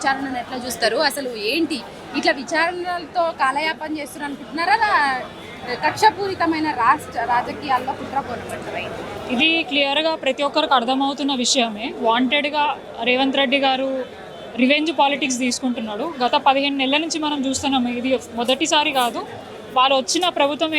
విచారణను ఎట్లా చూస్తారు? అసలు ఏంటి ఇట్లా విచారణలతో కాలయాపన చేస్తున్నారు అనుకుంటున్నారా? కక్షపూరితమైన రాజకీయాల్లో కుట్ర పొరపడతాయి. ఇది క్లియర్గా ప్రతి ఒక్కరికి అర్థమవుతున్న విషయమే. వాంటెడ్గా రేవంత్ రెడ్డి గారు రివెంజ్ పాలిటిక్స్ తీసుకుంటున్నాడు. గత 15 నెలల నుంచి మనం చూస్తున్నాము. ఇది మొదటిసారి కాదు. వాళ్ళు వచ్చిన ప్రభుత్వం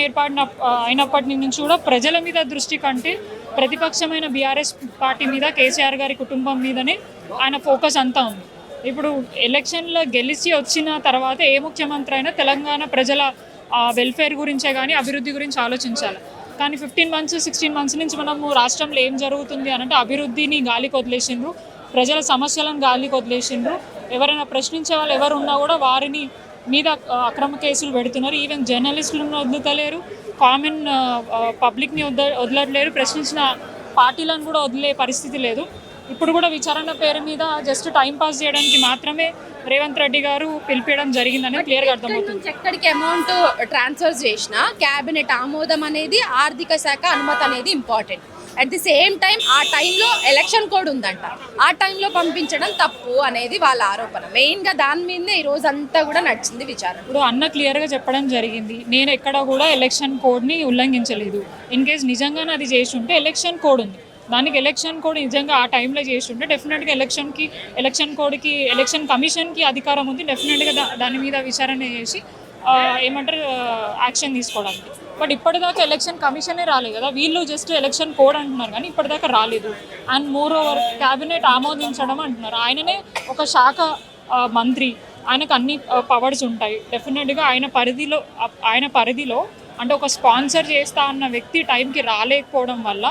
అయినప్పటి నుంచి కూడా ప్రజల మీద దృష్టి కంటే ప్రతిపక్షమైన బీఆర్ఎస్ పార్టీ మీద, కేసీఆర్ గారి కుటుంబం మీదనే ఆయన ఫోకస్ అంతా ఉంది. ఇప్పుడు ఎలక్షన్లో గెలిచి వచ్చిన తర్వాత ఏ ముఖ్యమంత్రి అయినా తెలంగాణ ప్రజల వెల్ఫేర్ గురించే కానీ అభివృద్ధి గురించి ఆలోచించాలి. కానీ 15 months 16 months నుంచి మనము రాష్ట్రంలో ఏం జరుగుతుంది అంటే అభివృద్ధిని గాలికి వదిలేసిండ్రు, ప్రజల సమస్యలను గాలికి వదిలేసిండ్రు. ఎవరైనా ప్రశ్నించే వాళ్ళు ఎవరు ఉన్నా కూడా వారిని మీద అక్రమ కేసులు పెడుతున్నారు. ఈవెన్ జర్నలిస్టులను వదులుతలేరు, కామన్ పబ్లిక్ని వదలట్లేరు, ప్రశ్నించిన పార్టీలను కూడా వదిలే పరిస్థితి లేదు. ఇప్పుడు కూడా విచారణ పేరు మీద జస్ట్ టైం పాస్ చేయడానికి మాత్రమే రేవంత్ రెడ్డి గారు పిలిపించడం జరిగిందని క్లియర్గా అర్థమవుతుంది. ఎక్కడికి అమౌంట్ ట్రాన్స్ఫర్ చేసినా క్యాబినెట్ ఆమోదం అనేది, ఆర్థిక శాఖ అనుమతి అనేది important. At the same time ఆ టైంలో ఎలక్షన్ కోడ్ ఉందంట, ఆ టైంలో పంపించడం తప్పు అనేది వాళ్ళ ఆరోపణ. మెయిన్గా దాని మీదనే ఈ రోజు అంతా కూడా నడిచింది విచారణ. ఇప్పుడు అన్న క్లియర్గా చెప్పడం జరిగింది, నేను ఎక్కడ కూడా ఎలక్షన్ కోడ్ని ఉల్లంఘించలేదు. ఇన్ కేస్ నిజంగానే అది చేసి ఉంటే ఎలక్షన్ కోడ్ ఉంది, దానికి ఎలక్షన్ కోడ్ నిజంగా ఆ టైంలో చేస్తుంటే డెఫినెట్గా ఎలక్షన్ కోడ్కి ఎలక్షన్ కమిషన్కి అధికారం ఉంది. డెఫినెట్గా దాని మీద విచారణ చేసి ఏమంటారు యాక్షన్ తీసుకోవడానికి. బట్ ఇప్పటిదాకా ఎలక్షన్ కమిషనే రాలేదు కదా, వీళ్ళు జస్ట్ ఎలక్షన్ కోడ్ అంటున్నారు కానీ ఇప్పటిదాకా రాలేదు. అండ్ మోర్ ఓవర్ క్యాబినెట్ ఆమోదించడం అంటున్నారు. ఆయననే ఒక శాఖ మంత్రి, ఆయనకు అన్ని పవర్స్ ఉంటాయి. డెఫినెట్గా ఆయన పరిధిలో అంటే ఒక స్పాన్సర్ చేస్తా అన్న వ్యక్తి టైంకి రాలేకపోవడం వల్ల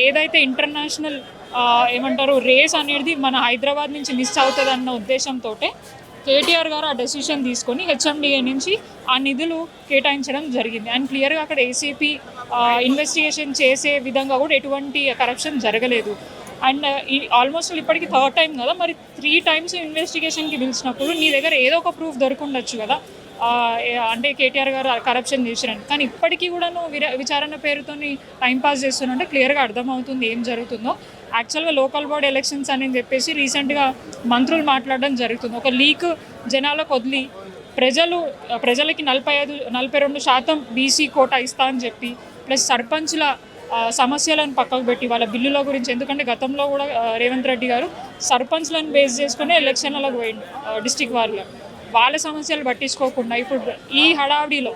ఏదైతే ఇంటర్నేషనల్ ఏమంటారు రేస్ అనేది మన హైదరాబాద్ నుంచి మిస్ అవుతుంది అన్న ఉద్దేశంతో కేటీఆర్ గారు ఆ డెసిషన్ తీసుకొని హెచ్ఎండిఏ నుంచి ఆ నిధులు కేటాయించడం జరిగింది. అండ్ క్లియర్గా అక్కడ ఏసీపీ ఇన్వెస్టిగేషన్ చేసే విధంగా కూడా ఎటువంటి కరప్షన్ జరగలేదు. అండ్ ఆల్మోస్ట్ ఇప్పటికి 3rd time కదా, మరి 3 times ఇన్వెస్టిగేషన్కి పిలిచినప్పుడు నీ దగ్గర ఏదో ఒక ప్రూఫ్ దొరుకుండొచ్చు కదా, అంటే కేటీఆర్ గారు కరప్షన్ చేసిరని. కానీ ఇప్పటికీ కూడా నువ్వు విచారణ పేరుతో టైంపాస్ చేస్తున్నా అంటే క్లియర్గా అర్థమవుతుంది ఏం జరుగుతుందో. యాక్చువల్గా లోకల్ బాడీ ఎలక్షన్స్ అని చెప్పేసి రీసెంట్గా మంత్రులు మాట్లాడడం జరుగుతుంది. ఒక లీక్ జనాలకు వదిలి ప్రజలకి 42% బీసీ కోటా ఇస్తా అని చెప్పి, ప్లస్ సర్పంచ్ల సమస్యలను పక్కకు పెట్టి వాళ్ళ బిల్లుల గురించి, ఎందుకంటే గతంలో కూడా రేవంత్ రెడ్డి గారు సర్పంచ్లను బేస్ చేసుకుని ఎలక్షన్లకు పోయిండు డిస్టిక్ వాళ్ళ సమస్యలు పట్టించుకోకుండా ఇప్పుడు ఈ హడావిడిలో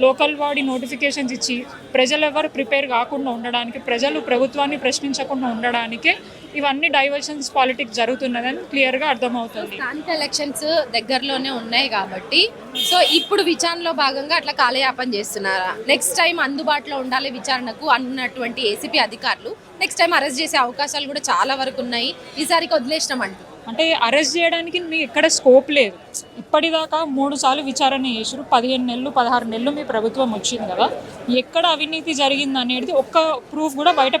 లోకల్ బాడీ నోటిఫికేషన్స్ ఇచ్చి ప్రజలు ఎవరు ప్రిపేర్ కాకుండా ఉండడానికి, ప్రజలు ప్రభుత్వాన్ని ప్రశ్నించకుండా ఉండడానికే ఇవన్నీ డైవర్షన్స్ పాలిటిక్స్ జరుగుతున్నదని క్లియర్గా అర్థమవుతుంది. స్థానిక ఎలక్షన్స్ దగ్గరలోనే ఉన్నాయి కాబట్టి సో ఇప్పుడు విచారణలో భాగంగా అట్లా కాలయాపన చేస్తున్నారా? నెక్స్ట్ టైం అందుబాటులో ఉండాలి విచారణకు అన్నటువంటి ఏసీపీ అధికారులు నెక్స్ట్ టైం అరెస్ట్ చేసే అవకాశాలు కూడా చాలా వరకు ఉన్నాయి. ఈసారికి వదిలేసినామంటూ అంటే అరెస్ట్ చేయడానికి మీకు ఎక్కడ స్కోప్ లేదు. ఇప్పటిదాకా 3 సార్లు విచారణ చేసారు. 15 నెలలు 16 నెలలు మీ ప్రభుత్వం వచ్చింది కదా, ఎక్కడ అవినీతి జరిగింది అనేది ఒక్క ప్రూఫ్ కూడా బయట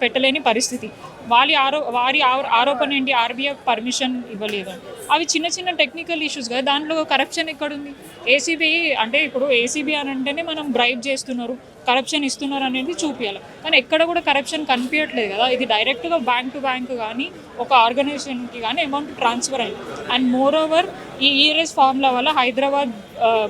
పెట్టలేని పరిస్థితి. వారి ఆరోపణ ఏంటి, ఆర్బీఐ పర్మిషన్ ఇవ్వలేదు. అవి చిన్న చిన్న టెక్నికల్ ఇష్యూస్ కదా, దాంట్లో కరప్షన్ ఎక్కడుంది? ఏసీబీ అంటే ఇప్పుడు ఏసీబీ అని అంటేనే మనం బ్రైబ్ చేస్తున్నారు, కరప్షన్ ఇస్తున్నారు అనేది చూపించాలి. కానీ ఎక్కడ కూడా కరప్షన్ కనిపించట్లేదు కదా. ఇది డైరెక్ట్గా బ్యాంక్ టు బ్యాంక్ కానీ ఒక ఆర్గనైజేషన్కి కానీ అమౌంట్ ట్రాన్స్ఫర్ అయింది. అండ్ మోర్ ఓవర్ ఈ ఈఆర్ఎస్ ఫార్ములా వల్ల హైదరాబాద్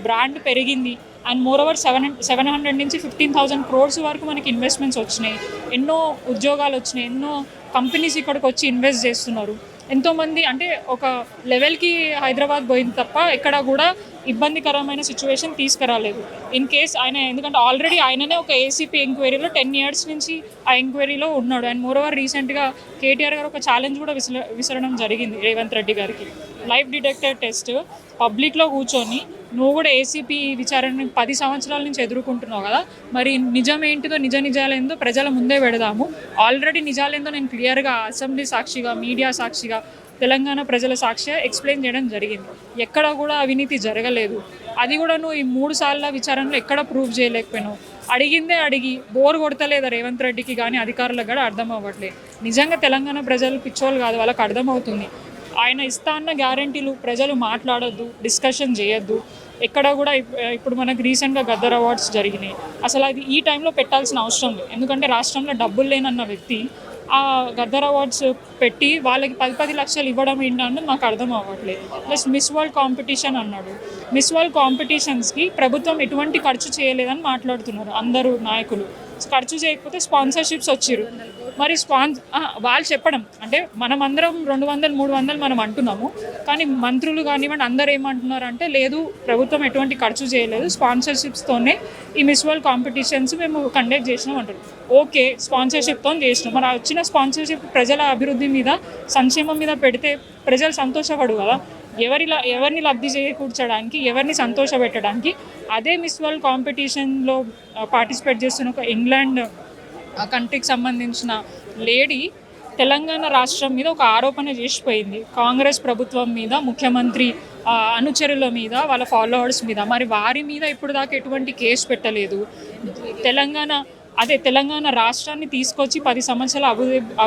బ్రాండ్ పెరిగింది. అండ్ మోర్ ఓవర్ 700 నుంచి 15,000 crores వరకు మనకి ఇన్వెస్ట్మెంట్స్ వచ్చినాయి, ఎన్నో ఉద్యోగాలు వచ్చినాయి, ఎన్నో కంపెనీస్ ఇక్కడికి వచ్చి ఇన్వెస్ట్ చేస్తున్నారు. ఎంతోమంది అంటే ఒక లెవెల్కి హైదరాబాద్ పోయింది తప్ప ఎక్కడ కూడా ఇబ్బందికరమైన సిచ్యువేషన్ తీసుకురాలేదు. ఇన్ కేస్ ఆయన, ఎందుకంటే ఆల్రెడీ ఆయననే ఒక ఏసీపీ ఎంక్వైరీలో 10 years నుంచి ఆ ఎంక్వైరీలో ఉన్నాడు. అండ్ మోర్ ఓవర్ రీసెంట్గా కేటీఆర్ గారు ఒక ఛాలెంజ్ కూడా విసరడం జరిగింది రేవంత్ రెడ్డి గారికి. లైఫ్ డిటెక్టర్ టెస్ట్ పబ్లిక్లో కూర్చొని నువ్వు కూడా ఏసీపీ విచారణని 10 సంవత్సరాల నుంచి ఎదుర్కొంటున్నావు కదా, మరి నిజమేంటిదో నిజాలేందో ప్రజల ముందే పెడదాము. ఆల్రెడీ నిజాలేందో నేను క్లియర్గా అసెంబ్లీ సాక్షిగా, మీడియా సాక్షిగా, తెలంగాణ ప్రజల సాక్షిగా ఎక్స్ప్లెయిన్ చేయడం జరిగింది. ఎక్కడ కూడా అవినీతి జరగలేదు. అది కూడా నువ్వు ఈ 3 సార్ల విచారణలో ఎక్కడ ప్రూవ్ చేయలేకపోయినావు. అడిగి బోర్ కొడతలేదా రేవంత్ రెడ్డికి కానీ అధికారులకు కూడా అర్థం అవ్వట్లేదు. నిజంగా తెలంగాణ ప్రజలు పిచ్చోళ్ళు కాదు, వాళ్ళకి అర్థమవుతుంది. ఆయన ఇస్తా అన్న గ్యారంటీలు ప్రజలు మాట్లాడొద్దు, డిస్కషన్ చేయొద్దు. ఎక్కడ కూడా ఇప్పుడు మనకు రీసెంట్గా గద్దర్ అవార్డ్స్ జరిగినాయి. అసలు అది ఈ టైంలో పెట్టాల్సిన అవసరం లేదు. ఎందుకంటే రాష్ట్రంలో డబ్బులు లేనన్న వ్యక్తి ఆ గద్దర్ అవార్డ్స్ పెట్టి వాళ్ళకి 10 లక్షలు ఇవ్వడం ఏంటంటే నాకు అర్థం అవ్వట్లేదు. ప్లస్ మిస్ వరల్డ్ కాంపిటీషన్ అన్నాడు. మిస్ వరల్డ్ కాంపిటీషన్స్కి ప్రభుత్వం ఎటువంటి ఖర్చు చేయలేదని మాట్లాడుతున్నారు అందరూ నాయకులు. ఖర్చు చేయకపోతే స్పాన్సర్షిప్స్ వచ్చిర్రు. మరి వాళ్ళు చెప్పడం అంటే మనం అందరం 200, 300 మనం అంటున్నాము, కానీ మంత్రులు కానివ్వండి అందరూ ఏమంటున్నారు అంటే లేదు ప్రభుత్వం ఎటువంటి ఖర్చు చేయలేదు, స్పాన్సర్షిప్స్తోనే ఈ మిస్ వరల్డ్ కాంపిటీషన్స్ మేము కండక్ట్ చేసినాం అంటారు. ఓకే, స్పాన్సర్షిప్తో చేసినాం, మరి వచ్చిన స్పాన్సర్షిప్ ప్రజల అభివృద్ధి మీద సంక్షేమం మీద పెడితే ప్రజలు సంతోషపడు కదా. ఎవరిని లబ్ధి చేకూర్చడానికి, ఎవరిని సంతోషపెట్టడానికి. అదే మిస్ వరల్డ్ కాంపిటీషన్లో పార్టిసిపేట్ చేస్తున్న ఒక ఇంగ్లాండ్ కంట్రీకి సంబంధించిన లేడీ తెలంగాణ రాష్ట్రం మీద ఒక ఆరోపణ చేసిపోయింది, కాంగ్రెస్ ప్రభుత్వం మీద, ముఖ్యమంత్రి అనుచరుల మీద, వాళ్ళ ఫాలోవర్స్ మీద. మరి వారి మీద ఇప్పుడు దాకా ఎటువంటి కేసు పెట్టలేదు. తెలంగాణ రాష్ట్రాన్ని తీసుకొచ్చి 10 సంవత్సరాల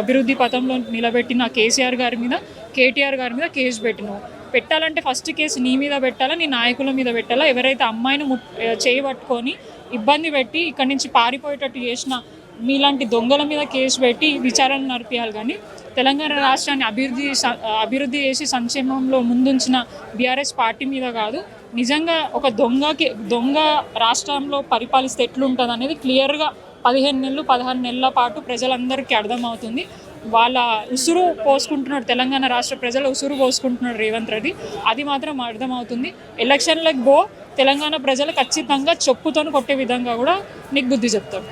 అభివృద్ధి పథంలో నిలబెట్టిన కేసీఆర్ గారి మీద, కేటీఆర్ గారి మీద కేసు పెట్టాలంటే ఫస్ట్ కేసు నీ మీద పెట్టాలా, నీ నాయకుల మీద పెట్టాలా. ఎవరైతే అమ్మాయిని చేయబట్టుకొని ఇబ్బంది పెట్టి ఇక్కడి నుంచి పారిపోయేటట్టు చేసిన మీలాంటి దొంగల మీద కేసు పెట్టి విచారణ నడిపించాలి. కానీ తెలంగాణ రాష్ట్రాన్ని అభివృద్ధి చేసి సంక్షేమంలో ముందుంచిన బీఆర్ఎస్ పార్టీ మీద కాదు. నిజంగా ఒక దొంగ రాష్ట్రంలో పరిపాలిస్తే ఎట్లుంటుంది అనేది క్లియర్గా 15 నెలలు 16 నెలల పాటు ప్రజలందరికీ అర్థమవుతుంది. వాళ్ళ ఉసురు పోసుకుంటున్నాడు, తెలంగాణ రాష్ట్ర ప్రజల ఉసురు పోసుకుంటున్నాడు రేవంత్ రెడ్డి. అది మాత్రం అర్థమవుతుంది. ఎలక్షన్లకు తెలంగాణ ప్రజలు ఖచ్చితంగా చెప్పుతోని కొట్టే విధంగా కూడా నీకు బుద్ధి చెప్తారు.